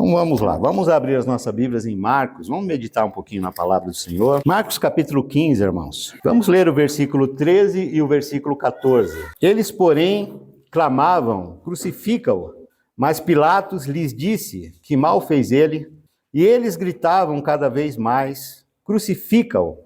Então vamos lá, vamos abrir as nossas Bíblias em Marcos, vamos meditar um pouquinho na palavra do Senhor. Marcos capítulo 15, irmãos. Vamos ler o versículo 13 e o versículo 14. Eles, porém, clamavam, crucifica-o. Mas Pilatos lhes disse que mal fez ele, e eles gritavam cada vez mais, crucifica-o.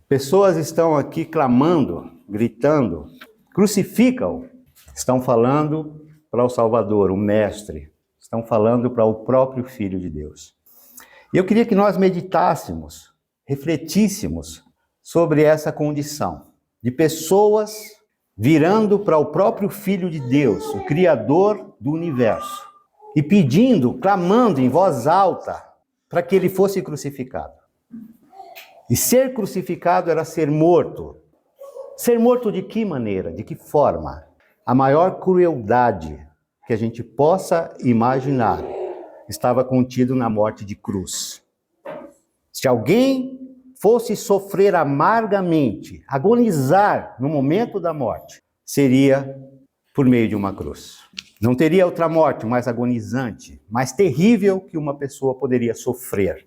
Pessoas estão aqui clamando, gritando, crucifica-o. Estão falando para o Salvador, o Mestre. Estão falando para o próprio Filho de Deus. E eu queria que nós meditássemos, refletíssemos sobre essa condição de pessoas virando para o próprio Filho de Deus, o Criador do universo, e pedindo, clamando em voz alta para que ele fosse crucificado. E ser crucificado era ser morto. Ser morto de que maneira? De que forma? A maior crueldade que a gente possa imaginar estava contido na morte de cruz. Se alguém fosse sofrer amargamente, agonizar no momento da morte, seria por meio de uma cruz. Não teria outra morte mais agonizante, mais terrível que uma pessoa poderia sofrer.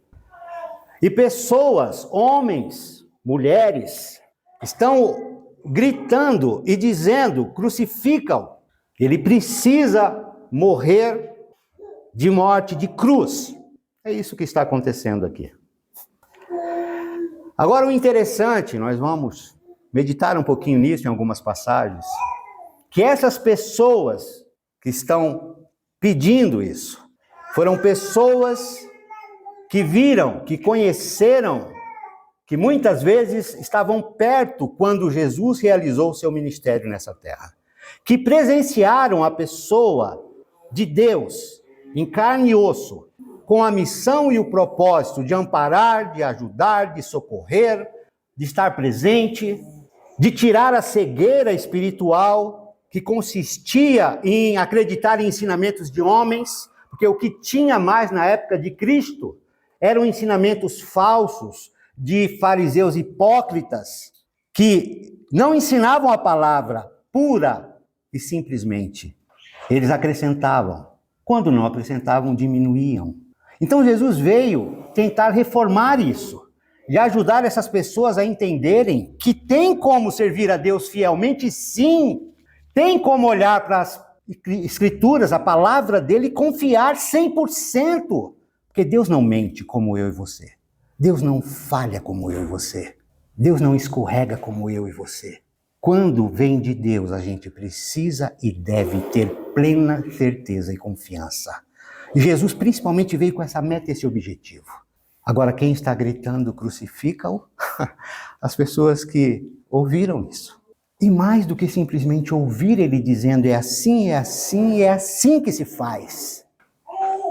E pessoas, homens, mulheres, estão gritando e dizendo, crucificam. Ele precisa morrer de morte de cruz. É isso que está acontecendo aqui. Agora o interessante, nós vamos meditar um pouquinho nisso em algumas passagens, que essas pessoas que estão pedindo isso, foram pessoas que viram, que conheceram, que muitas vezes estavam perto quando Jesus realizou o seu ministério nessa terra, que presenciaram a pessoa de Deus em carne e osso, com a missão e o propósito de amparar, de ajudar, de socorrer, de estar presente, de tirar a cegueira espiritual que consistia em acreditar em ensinamentos de homens, porque o que tinha mais na época de Cristo eram ensinamentos falsos de fariseus hipócritas que não ensinavam a palavra pura e simplesmente. Eles acrescentavam. Quando não acrescentavam, diminuíam. Então Jesus veio tentar reformar isso e ajudar essas pessoas a entenderem que tem como servir a Deus fielmente, sim. Tem como olhar para as Escrituras, a palavra dele, e confiar 100%. Porque Deus não mente como eu e você. Deus não falha como eu e você. Deus não escorrega como eu e você. Quando vem de Deus, a gente precisa e deve ter plena certeza e confiança. E Jesus principalmente veio com essa meta, esse objetivo. Agora, quem está gritando, crucifica-o? As pessoas que ouviram isso. E mais do que simplesmente ouvir ele dizendo, é assim, é assim, é assim que se faz.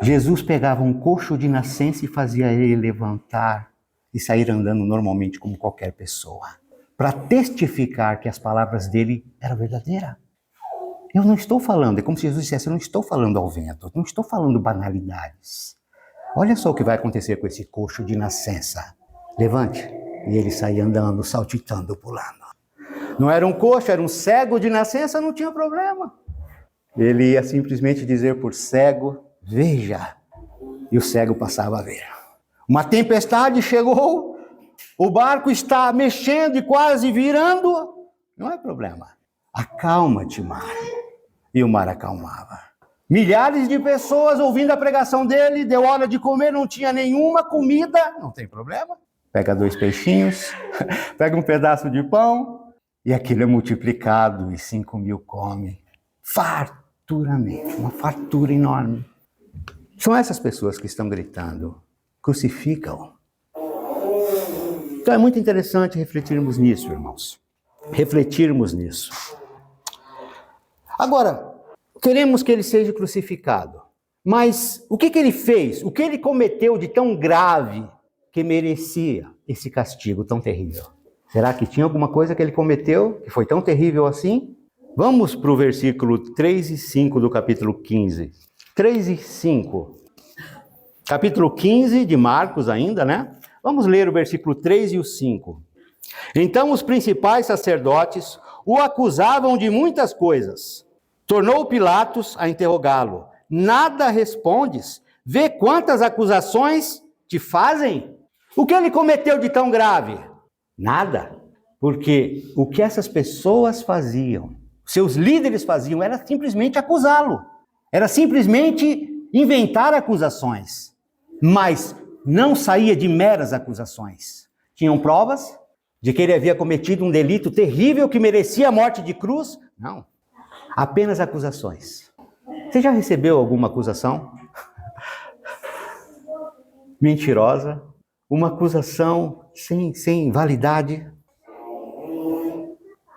Jesus pegava um coxo de nascença e fazia ele levantar e sair andando normalmente como qualquer pessoa, para testificar que as palavras dele eram verdadeiras. Eu não estou falando, é como se Jesus dissesse, eu não estou falando ao vento, não estou falando banalidades. Olha só o que vai acontecer com esse coxo de nascença. Levante. E ele saía andando, saltitando, pulando. Não era um coxo, era um cego de nascença, não tinha problema. Ele ia simplesmente dizer por cego, veja. E o cego passava a ver. Uma tempestade chegou, o barco está mexendo e quase virando. Não é problema. Acalma-te, mar. E o mar acalmava. Milhares de pessoas ouvindo a pregação dele, deu hora de comer, não tinha nenhuma comida, não tem problema. Pega 2 peixinhos, pega um pedaço de pão, e aquilo é multiplicado, e 5.000 comem. Farturamente, uma fartura enorme. São essas pessoas que estão gritando, crucificam. Então é muito interessante refletirmos nisso, irmãos. Refletirmos nisso. Agora, queremos que ele seja crucificado. Mas o que ele fez? O que ele cometeu de tão grave que merecia esse castigo tão terrível? Será que tinha alguma coisa que ele cometeu que foi tão terrível assim? Vamos para o versículo 3 e 5 do capítulo 15. 3 e 5. Capítulo 15 de Marcos ainda, né? Vamos ler o versículo 3 e o 5. Então os principais sacerdotes o acusavam de muitas coisas. Tornou Pilatos a interrogá-lo. Nada respondes? Vê quantas acusações te fazem. O que ele cometeu de tão grave? Nada. Porque o que essas pessoas faziam, seus líderes faziam, era simplesmente acusá-lo. Era simplesmente inventar acusações. Mas não saía de meras acusações. Tinham provas de que ele havia cometido um delito terrível que merecia a morte de cruz? Não. Apenas acusações. Você já recebeu alguma acusação? Mentirosa? Uma acusação sem validade?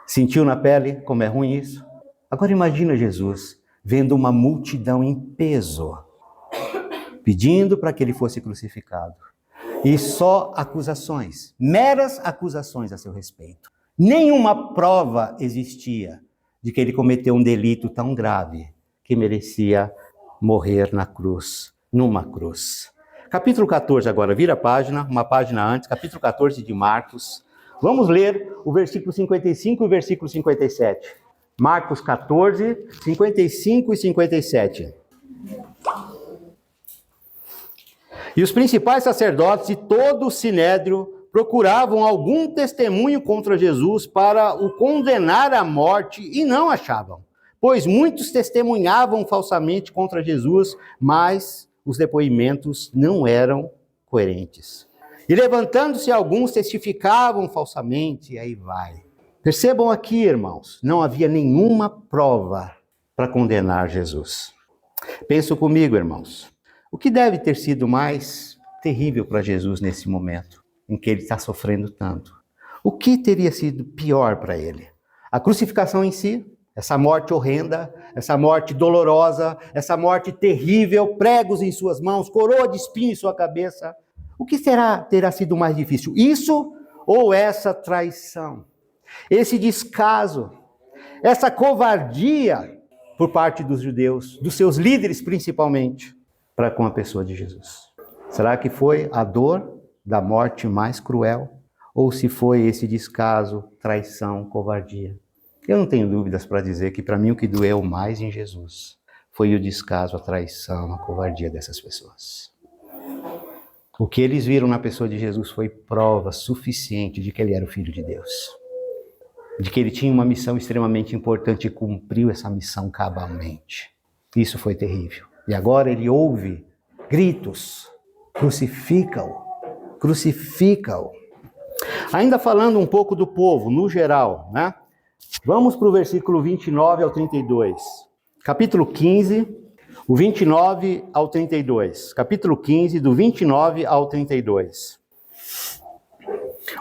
Sentiu na pele como é ruim isso? Agora imagina Jesus vendo uma multidão em peso, pedindo para que ele fosse crucificado. E só acusações, meras acusações a seu respeito. Nenhuma prova existia de que ele cometeu um delito tão grave que merecia morrer na cruz, numa cruz. Capítulo 14 agora, vira a página, uma página antes, capítulo 14 de Marcos. Vamos ler o versículo 55 e o versículo 57. Marcos 14, 55 e 57. E os principais sacerdotes e todo o sinédrio procuravam algum testemunho contra Jesus para o condenar à morte e não achavam, pois muitos testemunhavam falsamente contra Jesus, mas os depoimentos não eram coerentes. E levantando-se alguns testificavam falsamente, e aí vai. Percebam aqui, irmãos, não havia nenhuma prova para condenar Jesus. Pensem comigo, irmãos. O que deve ter sido mais terrível para Jesus nesse momento em que ele está sofrendo tanto? O que teria sido pior para ele? A crucificação em si, essa morte horrenda, essa morte dolorosa, essa morte terrível, pregos em suas mãos, coroa de espinho em sua cabeça. O que terá sido mais difícil? Isso ou essa traição? Esse descaso, essa covardia por parte dos judeus, dos seus líderes principalmente, para com a pessoa de Jesus? Será que foi a dor da morte mais cruel? Ou se foi esse descaso, traição, covardia? Eu não tenho dúvidas para dizer que para mim o que doeu mais em Jesus foi o descaso, a traição, a covardia dessas pessoas. O que eles viram na pessoa de Jesus foi prova suficiente de que ele era o Filho de Deus. De que ele tinha uma missão extremamente importante e cumpriu essa missão cabalmente. Isso foi terrível. E agora ele ouve gritos: crucifica-o, crucifica-o. Ainda falando um pouco do povo, no geral, né? Vamos para o versículo 29 ao 32. Capítulo 15, o 29 ao 32. Capítulo 15, do 29 ao 32.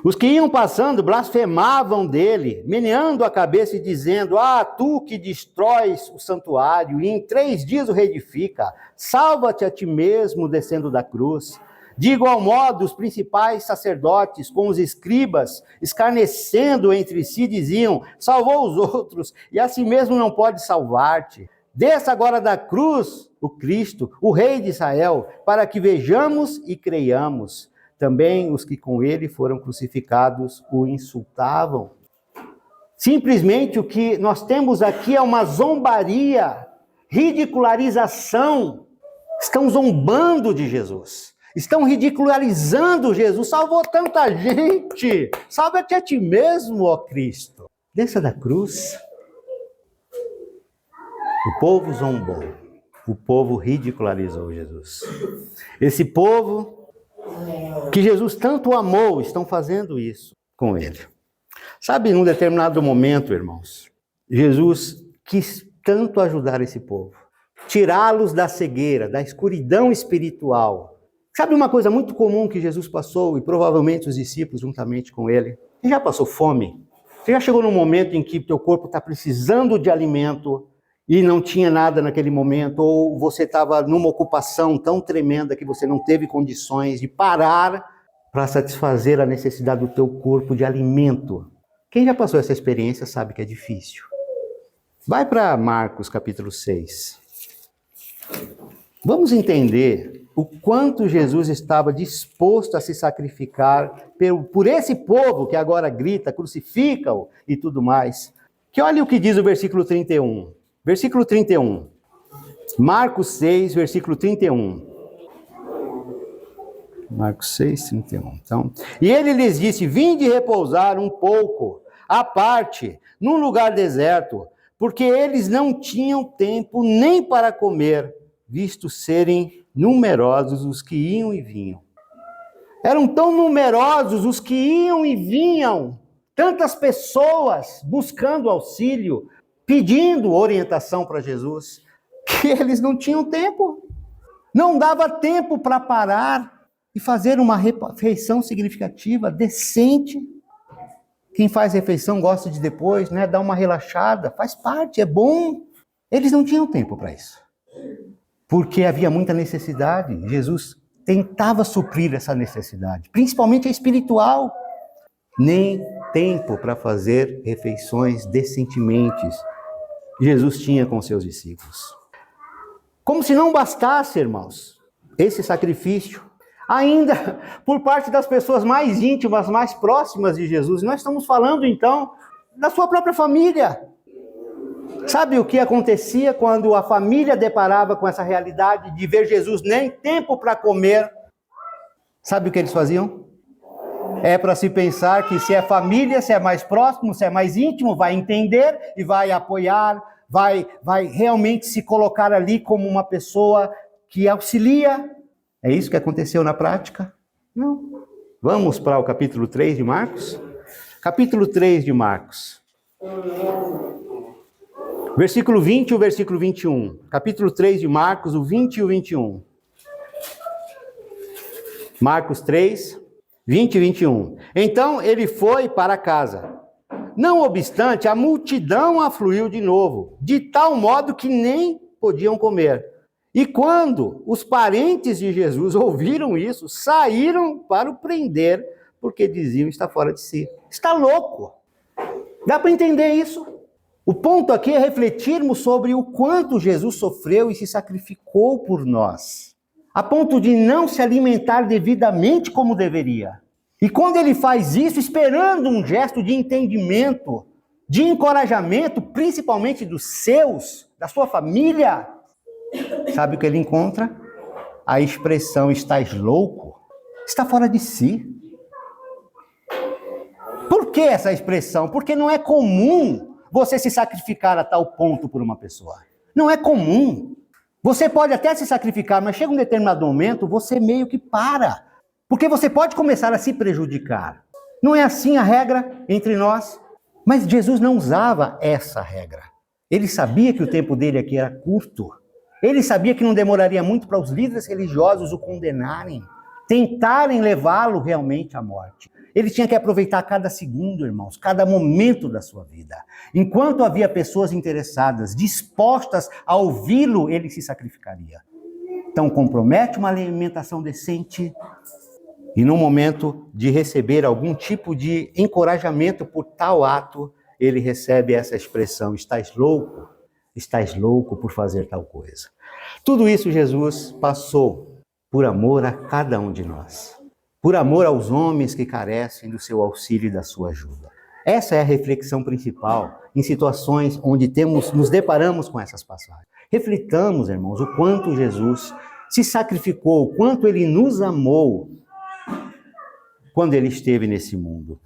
Os que iam passando blasfemavam dele, meneando a cabeça e dizendo: ah, tu que destróis o santuário e em 3 dias o reedifica, salva-te a ti mesmo descendo da cruz. De igual modo, os principais sacerdotes com os escribas, escarnecendo entre si, diziam: salvou os outros e a si mesmo não pode salvar-te. Desça agora da cruz o Cristo, o Rei de Israel, para que vejamos e creiamos. Também os que com ele foram crucificados o insultavam. Simplesmente o que nós temos aqui é uma zombaria, ridicularização. Estão zombando de Jesus. Estão ridicularizando Jesus. Salvou tanta gente. Salva-te a ti mesmo, ó Cristo. Desça da cruz. O povo zombou. O povo ridicularizou Jesus. Esse povo que Jesus tanto amou, estão fazendo isso com ele. Sabe, num determinado momento, irmãos, Jesus quis tanto ajudar esse povo, tirá-los da cegueira, da escuridão espiritual. Sabe uma coisa muito comum que Jesus passou, e provavelmente os discípulos juntamente com ele? Você já passou fome? Você já chegou num momento em que teu corpo está precisando de alimento e não tinha nada naquele momento, ou você estava numa ocupação tão tremenda que você não teve condições de parar para satisfazer a necessidade do teu corpo de alimento? Quem já passou essa experiência sabe que é difícil. Vai para Marcos capítulo 6. Vamos entender o quanto Jesus estava disposto a se sacrificar por esse povo que agora grita, crucifica-o e tudo mais. Que olha o que diz o versículo 31. Versículo 31. Marcos 6, versículo 31. Marcos 6, 31. Então, e ele lhes disse: vinde repousar um pouco, à parte, num lugar deserto, porque eles não tinham tempo nem para comer, visto serem numerosos os que iam e vinham. Eram tão numerosos os que iam e vinham, tantas pessoas buscando auxílio, pedindo orientação para Jesus, que eles não tinham tempo. Não dava tempo para parar e fazer uma refeição significativa, decente. Quem faz refeição gosta de depois, né, dar uma relaxada, faz parte, é bom. Eles não tinham tempo para isso, porque havia muita necessidade. Jesus tentava suprir essa necessidade, principalmente a espiritual. Nem tempo para fazer refeições decentemente Jesus tinha com seus discípulos. Como se não bastasse, irmãos, esse sacrifício, ainda por parte das pessoas mais íntimas, mais próximas de Jesus. Nós estamos falando, então, da sua própria família. Sabe o que acontecia quando a família deparava com essa realidade de ver Jesus nem tempo para comer? Sabe o que eles faziam? É para se pensar que se é família, se é mais próximo, se é mais íntimo, vai entender e vai apoiar, vai realmente se colocar ali como uma pessoa que auxilia. É isso que aconteceu na prática? Não. Vamos para o capítulo 3 de Marcos? Capítulo 3 de Marcos. Versículo 20 e o versículo 21. Capítulo 3 de Marcos, o 20 e o 21. Marcos 3, 20 e 21. Então ele foi para casa. Não obstante, a multidão afluiu de novo, de tal modo que nem podiam comer. E quando os parentes de Jesus ouviram isso, saíram para o prender, porque diziam: está fora de si. Está louco. Dá para entender isso? O ponto aqui é refletirmos sobre o quanto Jesus sofreu e se sacrificou por nós, a ponto de não se alimentar devidamente como deveria. E quando ele faz isso, esperando um gesto de entendimento, de encorajamento, principalmente dos seus, da sua família, sabe o que ele encontra? A expressão: estás louco, está fora de si. Por que essa expressão? Porque não é comum você se sacrificar a tal ponto por uma pessoa. Não é comum. Você pode até se sacrificar, mas chega um determinado momento, você meio que para. Porque você pode começar a se prejudicar. Não é assim a regra entre nós? Mas Jesus não usava essa regra. Ele sabia que o tempo dele aqui era curto. Ele sabia que não demoraria muito para os líderes religiosos o condenarem, tentarem levá-lo realmente à morte. Ele tinha que aproveitar cada segundo, irmãos, cada momento da sua vida. Enquanto havia pessoas interessadas, dispostas a ouvi-lo, ele se sacrificaria. Então, compromete uma alimentação decente e no momento de receber algum tipo de encorajamento por tal ato, ele recebe essa expressão: estás louco por fazer tal coisa. Tudo isso Jesus passou por amor a cada um de nós. Por amor aos homens que carecem do seu auxílio e da sua ajuda. Essa é a reflexão principal em situações onde nos deparamos com essas passagens. Reflitamos, irmãos, o quanto Jesus se sacrificou, o quanto ele nos amou quando ele esteve nesse mundo.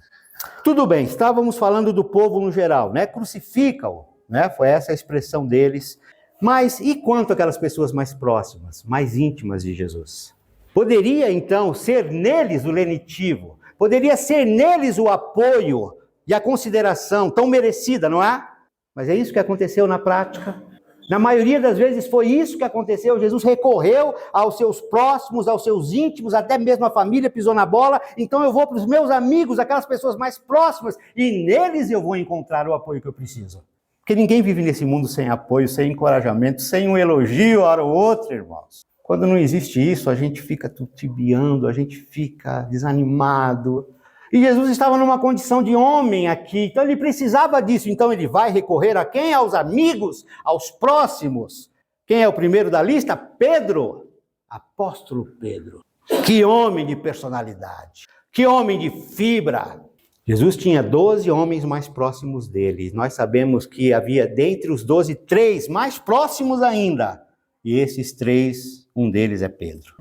Tudo bem, estávamos falando do povo no geral, né? Crucifica-o, né? Foi essa a expressão deles. Mas e quanto aquelas pessoas mais próximas, mais íntimas de Jesus? Poderia, então, ser neles o lenitivo, poderia ser neles o apoio e a consideração tão merecida, não é? Mas é isso que aconteceu na prática. Na maioria das vezes foi isso que aconteceu. Jesus recorreu aos seus próximos, aos seus íntimos, até mesmo a família pisou na bola. Então eu vou para os meus amigos, aquelas pessoas mais próximas, e neles eu vou encontrar o apoio que eu preciso. Porque ninguém vive nesse mundo sem apoio, sem encorajamento, sem um elogio hora ou outra, irmãos. Quando não existe isso, a gente fica titubeando, a gente fica desanimado. E Jesus estava numa condição de homem aqui, então ele precisava disso. Então ele vai recorrer a quem? Aos amigos, aos próximos. Quem é o primeiro da lista? Pedro, apóstolo Pedro. Que homem de personalidade, que homem de fibra. Jesus tinha 12 homens mais próximos dele. Nós sabemos que havia dentre os 12, 3 mais próximos ainda. E esses 3, um deles é Pedro.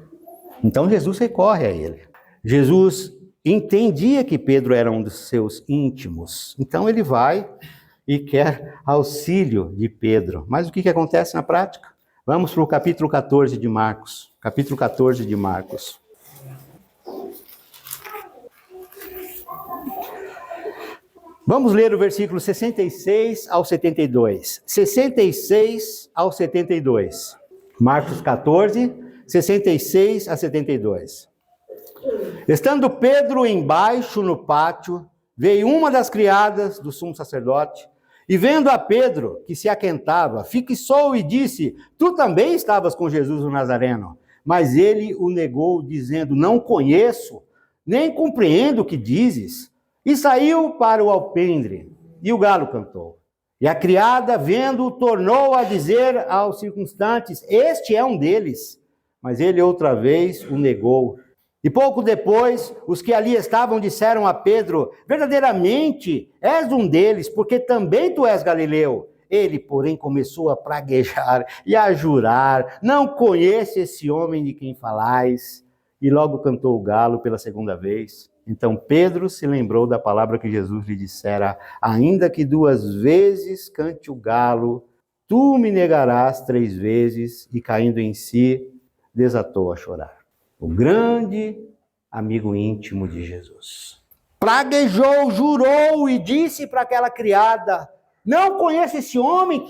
Então Jesus recorre a ele. Jesus entendia que Pedro era um dos seus íntimos. Então ele vai e quer auxílio de Pedro. Mas o que acontece na prática? Vamos para o capítulo 14 de Marcos. Capítulo 14 de Marcos. Vamos ler o versículo 66 ao 72. 66 ao 72. Marcos 14, 66 a 72. Estando Pedro embaixo no pátio, veio uma das criadas do sumo sacerdote, e vendo a Pedro, que se aquentava, fixou e disse: Tu também estavas com Jesus o Nazareno. Mas ele o negou, dizendo: Não conheço, nem compreendo o que dizes. E saiu para o alpendre, e o galo cantou. E a criada, vendo, tornou a dizer aos circunstantes: Este é um deles. Mas ele outra vez o negou. E pouco depois, os que ali estavam disseram a Pedro: Verdadeiramente és um deles, porque também tu és galileu. Ele, porém, começou a praguejar e a jurar: Não conheço esse homem de quem falais. E logo cantou o galo pela segunda vez. Então Pedro se lembrou da palavra que Jesus lhe dissera: Ainda que 2 vezes cante o galo, tu me negarás 3 vezes. E caindo em si, desatou a chorar. O grande amigo íntimo de Jesus. Praguejou, jurou e disse para aquela criada: Não conheço esse homem.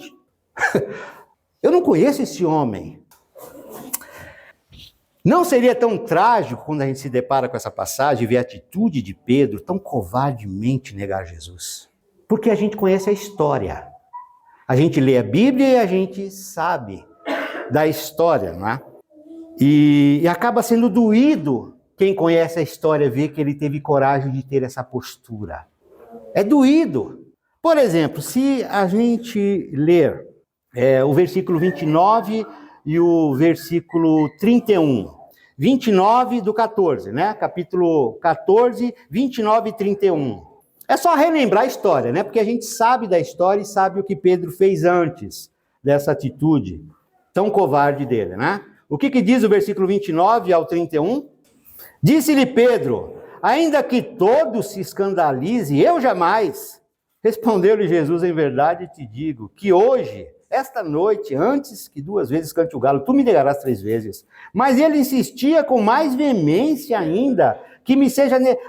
Eu não conheço esse homem. Não seria tão trágico quando a gente se depara com essa passagem e vê a atitude de Pedro tão covardemente negar Jesus? Porque a gente conhece a história. A gente lê a Bíblia e a gente sabe da história, não é? E acaba sendo doído quem conhece a história ver que ele teve coragem de ter essa postura. É doído. Por exemplo, se a gente ler o versículo 29 e o versículo 31. 29 do 14, né? Capítulo 14, 29 e 31. É só relembrar a história, né? Porque a gente sabe da história e sabe o que Pedro fez antes dessa atitude tão covarde dele, né? O que diz o versículo 29 ao 31? Disse-lhe Pedro: Ainda que todos se escandalizem, eu jamais. Respondeu-lhe Jesus: Em verdade te digo que hoje, esta noite, antes que 2 vezes cante o galo, tu me negarás 3 vezes. Mas ele insistia com mais veemência ainda que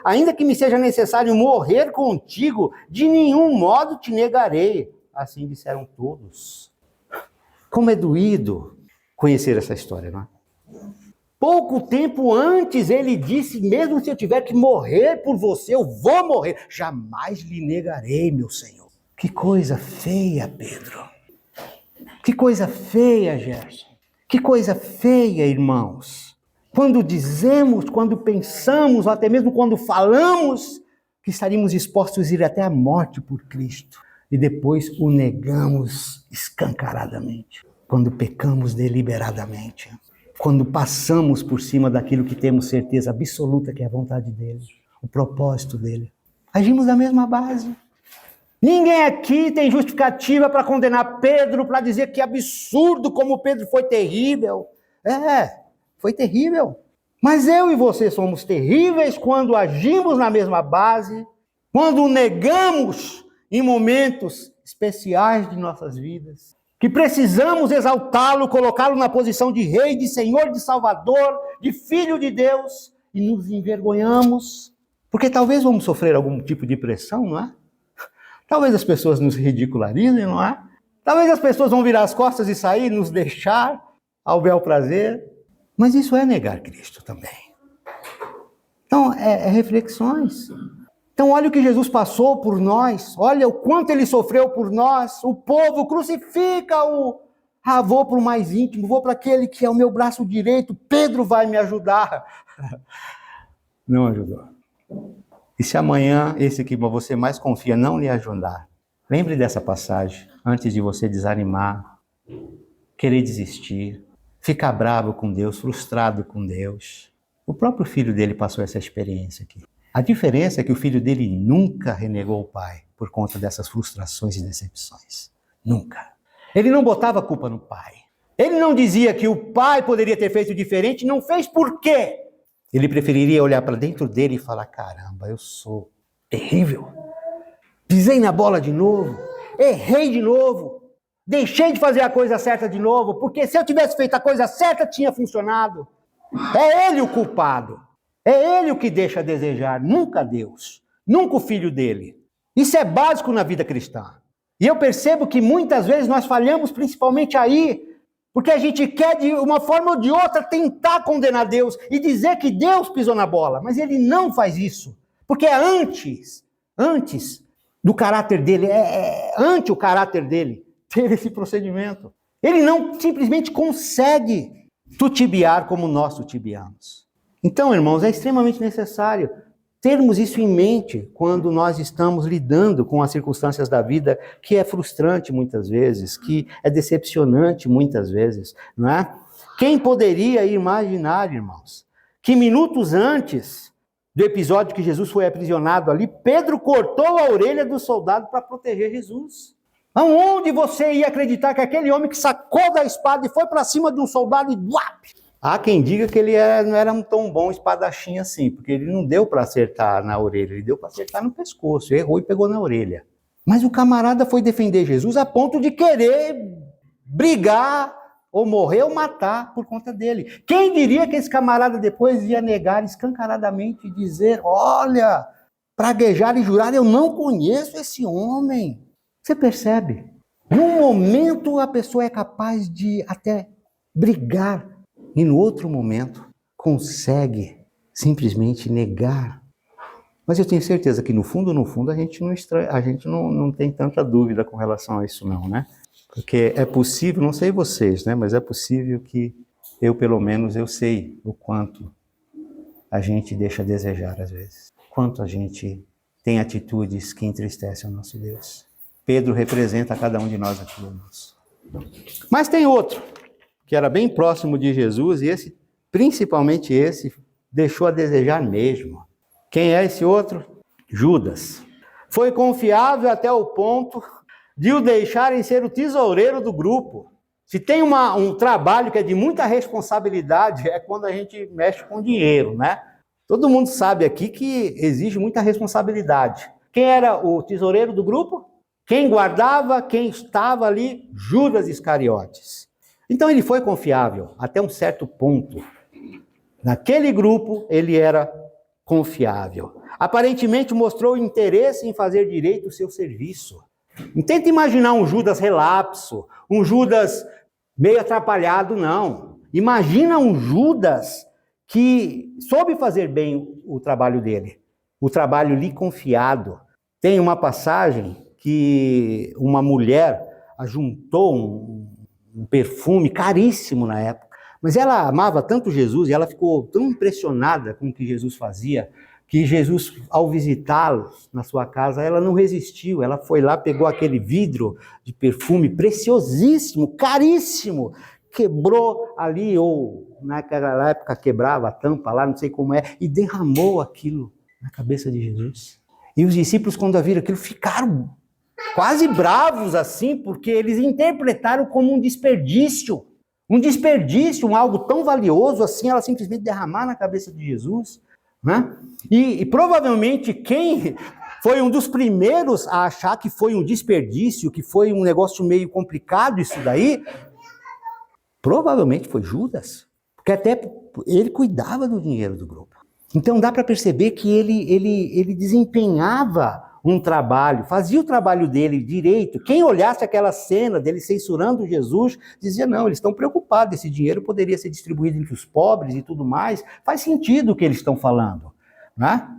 ainda que me seja necessário morrer contigo, de nenhum modo te negarei. Assim disseram todos. Como é doído conhecer essa história, não é? Pouco tempo antes ele disse: mesmo se eu tiver que morrer por você, eu vou morrer. Jamais lhe negarei, meu Senhor. Que coisa feia, Pedro. Que coisa feia, Gerson. Que coisa feia, irmãos. Quando dizemos, quando pensamos, ou até mesmo quando falamos que estaríamos dispostos a ir até a morte por Cristo, e depois o negamos escancaradamente. Quando pecamos deliberadamente. Quando passamos por cima daquilo que temos certeza absoluta que é a vontade dele, o propósito dele. Agimos da mesma base. Ninguém aqui tem justificativa para condenar Pedro, para dizer que absurdo como Pedro foi terrível. Foi terrível. Mas eu e você somos terríveis quando agimos na mesma base, quando negamos em momentos especiais de nossas vidas, que precisamos exaltá-lo, colocá-lo na posição de rei, de senhor, de salvador, de filho de Deus, e nos envergonhamos, porque talvez vamos sofrer algum tipo de pressão, não é? Talvez as pessoas nos ridicularizem, não é? Talvez as pessoas vão virar as costas e sair, nos deixar ao bel prazer. Mas isso é negar Cristo também. Então, reflexões. Então, olha o que Jesus passou por nós. Olha o quanto ele sofreu por nós. O povo crucifica-o. Vou para o mais íntimo, vou para aquele que é o meu braço direito. Pedro vai me ajudar. Não ajudou. E se amanhã esse que você mais confia não lhe ajudar, lembre dessa passagem antes de você desanimar, querer desistir, ficar bravo com Deus, frustrado com Deus. O próprio filho dele passou essa experiência aqui. A diferença é que o filho dele nunca renegou o pai por conta dessas frustrações e decepções. Nunca. Ele não botava a culpa no pai. Ele não dizia que o pai poderia ter feito diferente, não fez por quê? Ele preferiria olhar para dentro dele e falar, caramba, eu sou terrível. Pisei na bola de novo, errei de novo, deixei de fazer a coisa certa de novo, porque se eu tivesse feito a coisa certa, tinha funcionado. É ele o culpado. É ele o que deixa a desejar, nunca Deus, nunca o filho dele. Isso é básico na vida cristã. E eu percebo que muitas vezes nós falhamos principalmente aí, porque a gente quer de uma forma ou de outra tentar condenar Deus e dizer que Deus pisou na bola, mas ele não faz isso, porque é antes do caráter dele, ante o caráter dele ter esse procedimento. Ele não simplesmente consegue tutibiar como nós tutibiamos. Então, irmãos, é extremamente necessário termos isso em mente quando nós estamos lidando com as circunstâncias da vida, que é frustrante muitas vezes, que é decepcionante muitas vezes, não é? Quem poderia imaginar, irmãos, que minutos antes do episódio que Jesus foi aprisionado ali, Pedro cortou a orelha do soldado para proteger Jesus? Aonde você ia acreditar que aquele homem que sacou da espada e foi para cima de um soldado e uap! Há quem diga que ele não era um tão bom espadachim assim, porque ele não deu para acertar na orelha, ele deu para acertar no pescoço, errou e pegou na orelha. Mas o camarada foi defender Jesus a ponto de querer brigar, ou morrer ou matar por conta dele. Quem diria que esse camarada depois ia negar escancaradamente e dizer, olha, praguejar e jurar, eu não conheço esse homem. Você percebe? Num momento a pessoa é capaz de até brigar, e no outro momento consegue simplesmente negar. Mas eu tenho certeza que no fundo, a gente não tem tanta dúvida com relação a isso não, né? Porque é possível, não sei vocês, né? Mas é possível que eu, pelo menos, eu sei o quanto a gente deixa a desejar às vezes. Quanto a gente tem atitudes que entristecem o nosso Deus. Pedro representa cada um de nós aqui, irmãos. Mas tem outro, que era bem próximo de Jesus, e principalmente esse, deixou a desejar mesmo. Quem é esse outro? Judas. Foi confiável até o ponto de o deixarem ser o tesoureiro do grupo. Se tem um trabalho que é de muita responsabilidade, é quando a gente mexe com dinheiro, né? Todo mundo sabe aqui que exige muita responsabilidade. Quem era o tesoureiro do grupo? Quem guardava, quem estava ali? Judas Iscariotes. Então ele foi confiável até um certo ponto. Naquele grupo ele era confiável. Aparentemente mostrou interesse em fazer direito o seu serviço. Não tenta imaginar um Judas relapso, um Judas meio atrapalhado, não. Imagina um Judas que soube fazer bem o trabalho dele, o trabalho lhe confiado. Tem uma passagem que uma mulher ajuntou um perfume caríssimo na época, mas ela amava tanto Jesus e ela ficou tão impressionada com o que Jesus fazia, que Jesus, ao visitá-lo na sua casa, ela não resistiu, ela foi lá, pegou aquele vidro de perfume preciosíssimo, caríssimo, quebrou ali, ou naquela época quebrava a tampa lá, não sei como é, e derramou aquilo na cabeça de Jesus. E os discípulos, quando viram aquilo, ficaram quase bravos assim, porque eles interpretaram como um desperdício, algo tão valioso assim, ela simplesmente derramar na cabeça de Jesus, né? E provavelmente quem foi um dos primeiros a achar que foi um desperdício, que foi um negócio meio complicado isso daí, provavelmente foi Judas, porque até ele cuidava do dinheiro do grupo. Então dá para perceber que ele desempenhava um trabalho, fazia o trabalho dele direito. Quem olhasse aquela cena dele censurando Jesus, dizia, não, eles estão preocupados, esse dinheiro poderia ser distribuído entre os pobres e tudo mais. Faz sentido o que eles estão falando, né?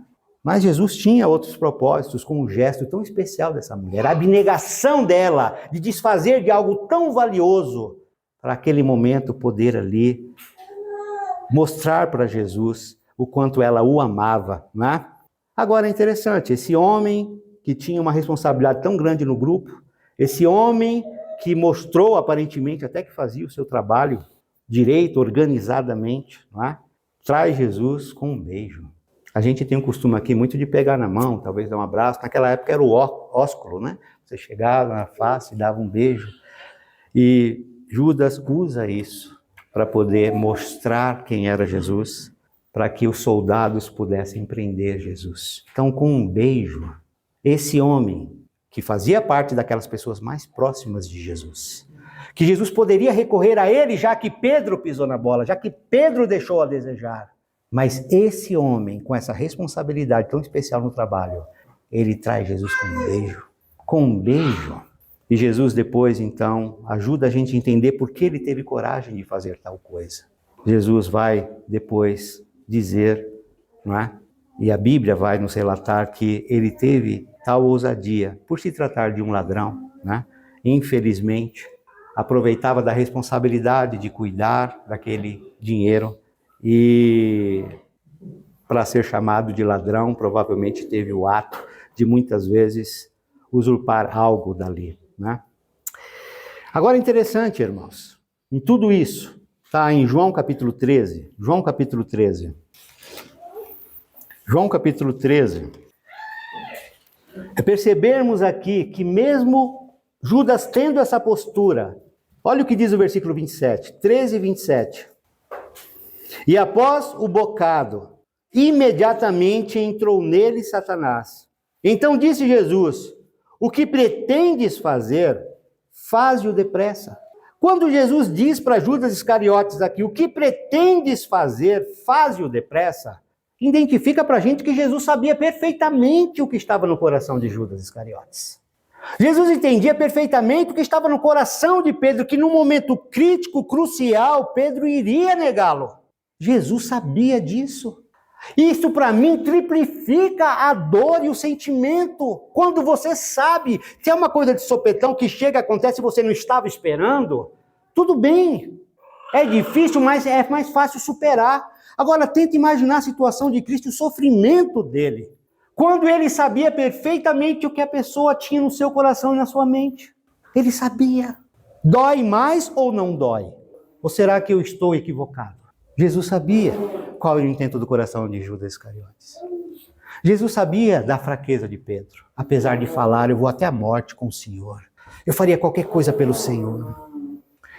Mas Jesus tinha outros propósitos, com um gesto tão especial dessa mulher, a abnegação dela de desfazer de algo tão valioso, para aquele momento poder ali mostrar para Jesus o quanto ela o amava, né? Agora é interessante, esse homem que tinha uma responsabilidade tão grande no grupo, esse homem que mostrou aparentemente até que fazia o seu trabalho direito, organizadamente, não é? Traz Jesus com um beijo. A gente tem um costume aqui muito de pegar na mão, talvez dar um abraço. Naquela época era o ósculo, né? Você chegava na face, dava um beijo. E Judas usa isso para poder mostrar quem era Jesus, para que os soldados pudessem prender Jesus. Então, com um beijo, esse homem, que fazia parte daquelas pessoas mais próximas de Jesus, que Jesus poderia recorrer a ele, já que Pedro pisou na bola, já que Pedro deixou a desejar. Mas esse homem, com essa responsabilidade tão especial no trabalho, ele traz Jesus com um beijo. Com um beijo. E Jesus depois, então, ajuda a gente a entender por que ele teve coragem de fazer tal coisa. Jesus vai depois dizer, não é? E a Bíblia vai nos relatar que ele teve tal ousadia, por se tratar de um ladrão, né? Infelizmente, aproveitava da responsabilidade de cuidar daquele dinheiro e, para ser chamado de ladrão, provavelmente teve o ato de muitas vezes usurpar algo dali, né? Agora, interessante, irmãos, em tudo isso, está em João capítulo 13, João capítulo 13, é percebermos aqui que mesmo Judas tendo essa postura, olha o que diz o versículo 27, 13 e 27. E após o bocado, imediatamente entrou nele Satanás. Então disse Jesus, o que pretendes fazer, faze-o depressa. Quando Jesus diz para Judas Iscariotes aqui, o que pretendes fazer, faze-o depressa, identifica para a gente que Jesus sabia perfeitamente o que estava no coração de Judas Iscariotes. Jesus entendia perfeitamente o que estava no coração de Pedro, que no momento crítico, crucial, Pedro iria negá-lo. Jesus sabia disso. Isso para mim triplifica a dor e o sentimento. Quando você sabe que é uma coisa de sopetão que chega, acontece e você não estava esperando, tudo bem. É difícil, mas é mais fácil superar. Agora, tenta imaginar a situação de Cristo, o sofrimento dele. Quando ele sabia perfeitamente o que a pessoa tinha no seu coração e na sua mente. Ele sabia. Dói mais ou não dói? Ou será que eu estou equivocado? Jesus sabia qual era o intento do coração de Judas Iscariotes. Jesus sabia da fraqueza de Pedro. Apesar de falar, eu vou até a morte com o Senhor. Eu faria qualquer coisa pelo Senhor.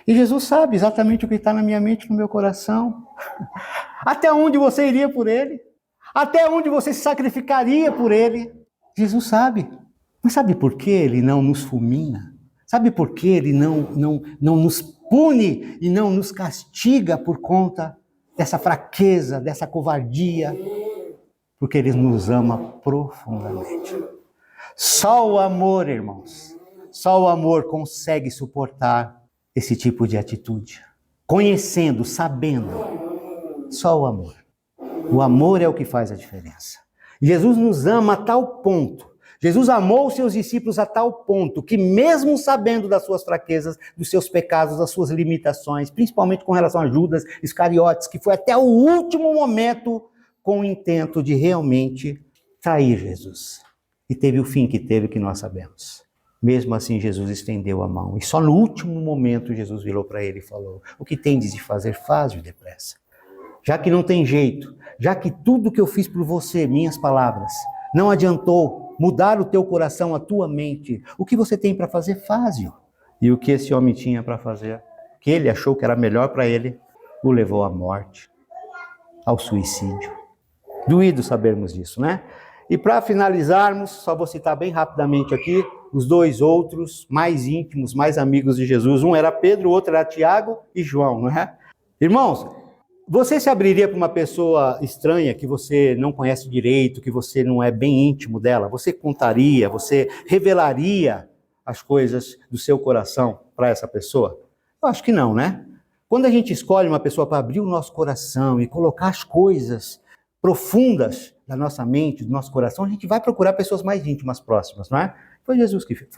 E Jesus sabe exatamente o que está na minha mente, no meu coração. Até onde você iria por ele? Até onde você se sacrificaria por ele? Jesus sabe. Mas sabe por que ele não nos fulmina? Sabe por que ele não nos pune e não nos castiga por conta dessa fraqueza, dessa covardia? Porque ele nos ama profundamente. Só o amor, irmãos, só o amor consegue suportar esse tipo de atitude. Conhecendo, sabendo, só o amor. O amor é o que faz a diferença. Jesus nos ama a tal ponto, Jesus amou os seus discípulos a tal ponto, que mesmo sabendo das suas fraquezas, dos seus pecados, das suas limitações, principalmente com relação a Judas Iscariotes, que foi até o último momento com o intento de realmente trair Jesus. E teve o fim que teve, que nós sabemos. Mesmo assim, Jesus estendeu a mão. E só no último momento, Jesus virou para ele e falou, o que tendes de fazer, faz-o depressa. Já que não tem jeito, já que tudo que eu fiz por você, minhas palavras, não adiantou mudar o teu coração, a tua mente, o que você tem para fazer, faz-o. E o que esse homem tinha para fazer, que ele achou que era melhor para ele, o levou à morte, ao suicídio. Doído sabermos disso, né? E para finalizarmos, só vou citar bem rapidamente aqui, os dois outros mais íntimos, mais amigos de Jesus. Um era Pedro, o outro era Tiago e João, não é? Irmãos, você se abriria para uma pessoa estranha que você não conhece direito, que você não é bem íntimo dela? Você contaria, você revelaria as coisas do seu coração para essa pessoa? Eu acho que não, né? Quando a gente escolhe uma pessoa para abrir o nosso coração e colocar as coisas profundas da nossa mente, do nosso coração, a gente vai procurar pessoas mais íntimas, próximas, não é? Foi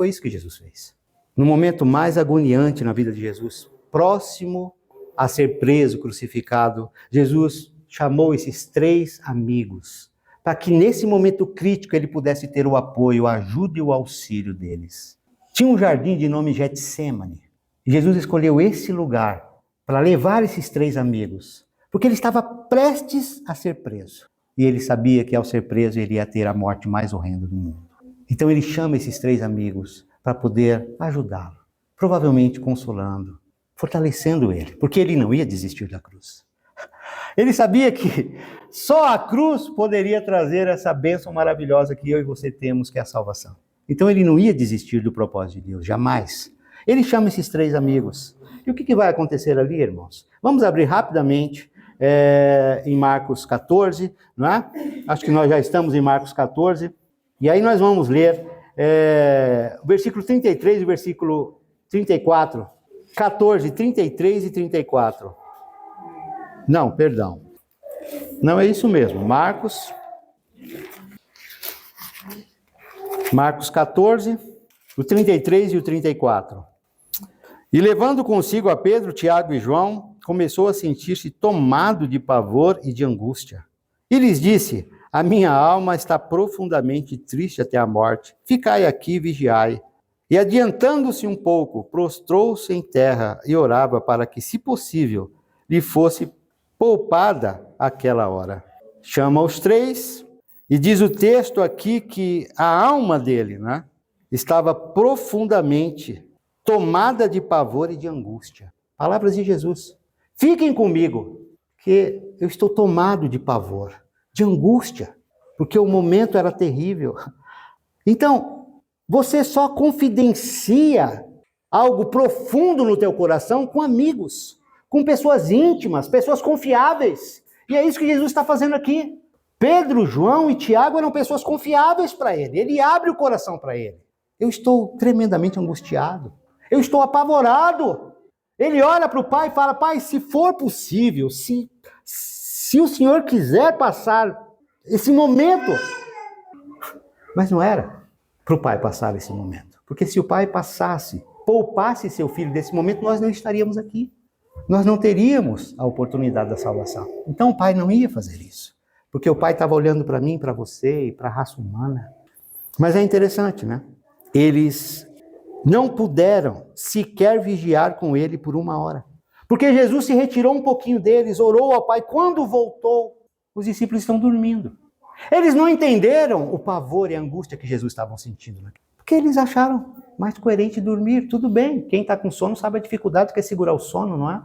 isso que Jesus fez. No momento mais agoniante na vida de Jesus, próximo a ser preso, crucificado, Jesus chamou esses 3 amigos para que nesse momento crítico ele pudesse ter o apoio, a ajuda e o auxílio deles. Tinha um jardim de nome Getsêmani. E Jesus escolheu esse lugar para levar esses 3 amigos, porque ele estava prestes a ser preso. E ele sabia que ao ser preso ele ia ter a morte mais horrenda do mundo. Então ele chama esses 3 amigos para poder ajudá-lo, provavelmente consolando, fortalecendo ele, porque ele não ia desistir da cruz. Ele sabia que só a cruz poderia trazer essa bênção maravilhosa que eu e você temos, que é a salvação. Então ele não ia desistir do propósito de Deus, jamais. Ele chama esses 3 amigos. E o que vai acontecer ali, irmãos? Vamos abrir rapidamente em Marcos 14, não é? Acho que nós já estamos em Marcos 14. E aí nós vamos ler o versículo 33 e o versículo 34. 14, 33 e 34. Não, perdão. Não, é isso mesmo. Marcos 14, o 33 e o 34. E levando consigo a Pedro, Tiago e João, começou a sentir-se tomado de pavor e de angústia. E lhes disse: a minha alma está profundamente triste até a morte. Ficai aqui e vigiai. E adiantando-se um pouco, prostrou-se em terra e orava para que, se possível, lhe fosse poupada aquela hora. Chama os 3 e diz o texto aqui que a alma dele, né, estava profundamente tomada de pavor e de angústia. Palavras de Jesus. Fiquem comigo, que eu estou tomado de pavor, de angústia, porque o momento era terrível. Então, você só confidencia algo profundo no teu coração com amigos, com pessoas íntimas, pessoas confiáveis. E é isso que Jesus está fazendo aqui. Pedro, João e Tiago eram pessoas confiáveis para ele. Ele abre o coração para ele. Eu estou tremendamente angustiado. Eu estou apavorado. Ele olha para o pai e fala: pai, se for possível, se o senhor quiser passar esse momento. Mas não era para o pai passar esse momento. Porque se o pai poupasse seu filho desse momento, nós não estaríamos aqui. Nós não teríamos a oportunidade da salvação. Então o pai não ia fazer isso. Porque o pai estava olhando para mim, para você e para a raça humana. Mas é interessante, né? Eles não puderam sequer vigiar com ele por 1 hora. Porque Jesus se retirou um pouquinho deles, orou ao pai. Quando voltou, os discípulos estão dormindo. Eles não entenderam o pavor e a angústia que Jesus estava sentindo. Porque eles acharam mais coerente dormir. Tudo bem, quem está com sono sabe a dificuldade que é segurar o sono, não é?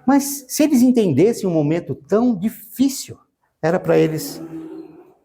Mas se eles entendessem um momento tão difícil, era para eles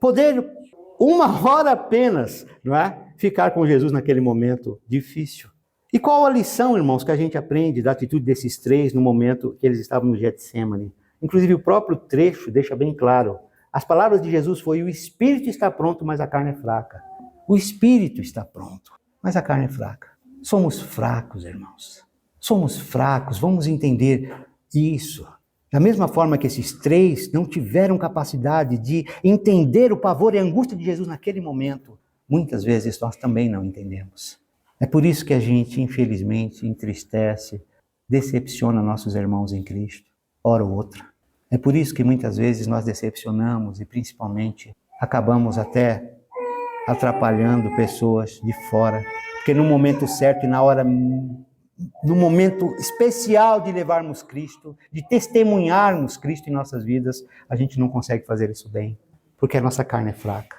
poder 1 hora apenas, não é? Ficar com Jesus naquele momento difícil. E qual a lição, irmãos, que a gente aprende da atitude desses 3 no momento que eles estavam no Getsemane? Inclusive o próprio trecho deixa bem claro. As palavras de Jesus foi: o espírito está pronto, mas a carne é fraca. O espírito está pronto, mas a carne é fraca. Somos fracos, irmãos. Somos fracos, vamos entender isso. Da mesma forma que esses 3 não tiveram capacidade de entender o pavor e a angústia de Jesus naquele momento, muitas vezes nós também não entendemos. É por isso que a gente, infelizmente, entristece, decepciona nossos irmãos em Cristo, hora ou outra. É por isso que muitas vezes nós decepcionamos e principalmente acabamos até atrapalhando pessoas de fora, porque no momento certo e na hora, no momento especial de levarmos Cristo, de testemunharmos Cristo em nossas vidas, a gente não consegue fazer isso bem, porque a nossa carne é fraca.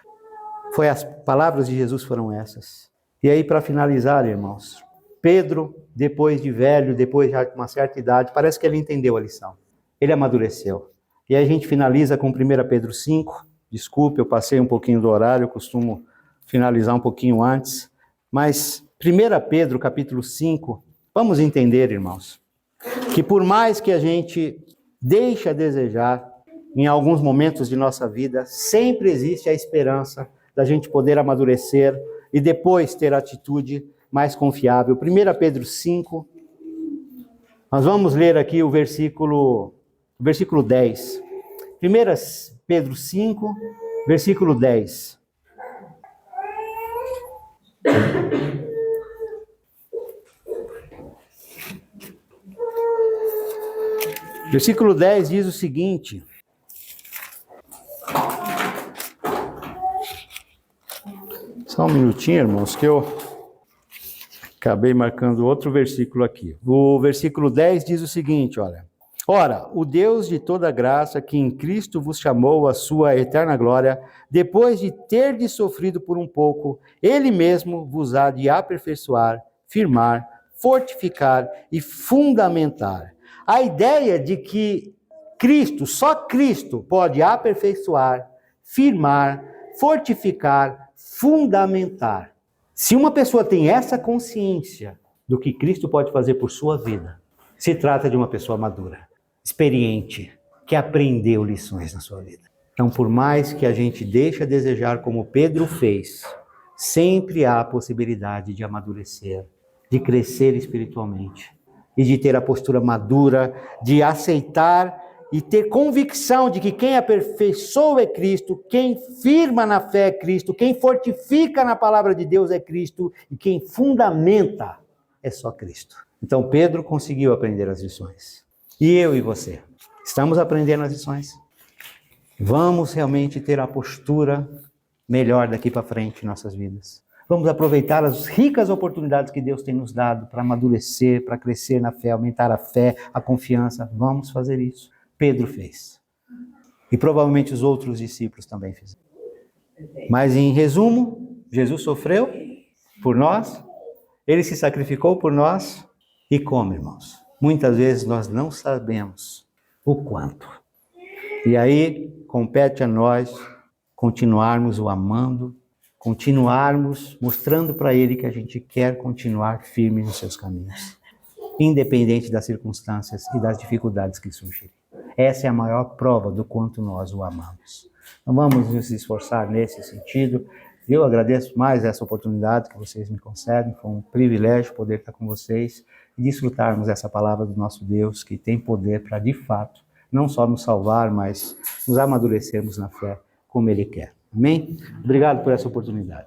As palavras de Jesus foram essas. E aí, para finalizar, irmãos, Pedro, depois de velho, depois já de uma certa idade, parece que ele entendeu a lição. Ele amadureceu. E aí a gente finaliza com 1 Pedro 5. Desculpe, eu passei um pouquinho do horário, eu costumo finalizar um pouquinho antes. Mas 1 Pedro capítulo 5, vamos entender, irmãos, que por mais que a gente deixe a desejar em alguns momentos de nossa vida, sempre existe a esperança da gente poder amadurecer e depois ter atitude mais confiável. 1 Pedro 5, nós vamos ler aqui o versículo 10. 1 Pedro 5, versículo 10. Versículo 10 diz o seguinte: só um minutinho, irmãos, que eu acabei marcando outro versículo aqui. O versículo 10 diz o seguinte, olha: ora, o Deus de toda graça, que em Cristo vos chamou à sua eterna glória, depois de terdes sofrido por um pouco, Ele mesmo vos há de aperfeiçoar, firmar, fortificar e fundamentar. A ideia de que Cristo, só Cristo, pode aperfeiçoar, firmar, fortificar, fundamentar. Se uma pessoa tem essa consciência do que Cristo pode fazer por sua vida, se trata de uma pessoa madura, experiente, que aprendeu lições na sua vida. Então, por mais que a gente deixe a desejar como Pedro fez, sempre há a possibilidade de amadurecer, de crescer espiritualmente e de ter a postura madura, de aceitar e ter convicção de que quem aperfeiçoa é Cristo, quem firma na fé é Cristo, quem fortifica na palavra de Deus é Cristo e quem fundamenta é só Cristo. Então Pedro conseguiu aprender as lições. E eu e você? Estamos aprendendo as lições? Vamos realmente ter a postura melhor daqui para frente em nossas vidas. Vamos aproveitar as ricas oportunidades que Deus tem nos dado para amadurecer, para crescer na fé, aumentar a fé, a confiança. Vamos fazer isso. Pedro fez. E provavelmente os outros discípulos também fizeram. Mas em resumo, Jesus sofreu por nós, ele se sacrificou por nós e como, irmãos? Muitas vezes nós não sabemos o quanto. E aí compete a nós continuarmos o amando, continuarmos mostrando para ele que a gente quer continuar firme nos seus caminhos, independente das circunstâncias e das dificuldades que surgirem. Essa é a maior prova do quanto nós o amamos. Então vamos nos esforçar nesse sentido. Eu agradeço mais essa oportunidade que vocês me concedem. Foi um privilégio poder estar com vocês e desfrutarmos essa palavra do nosso Deus, que tem poder para, de fato, não só nos salvar, mas nos amadurecermos na fé como Ele quer. Amém? Obrigado por essa oportunidade.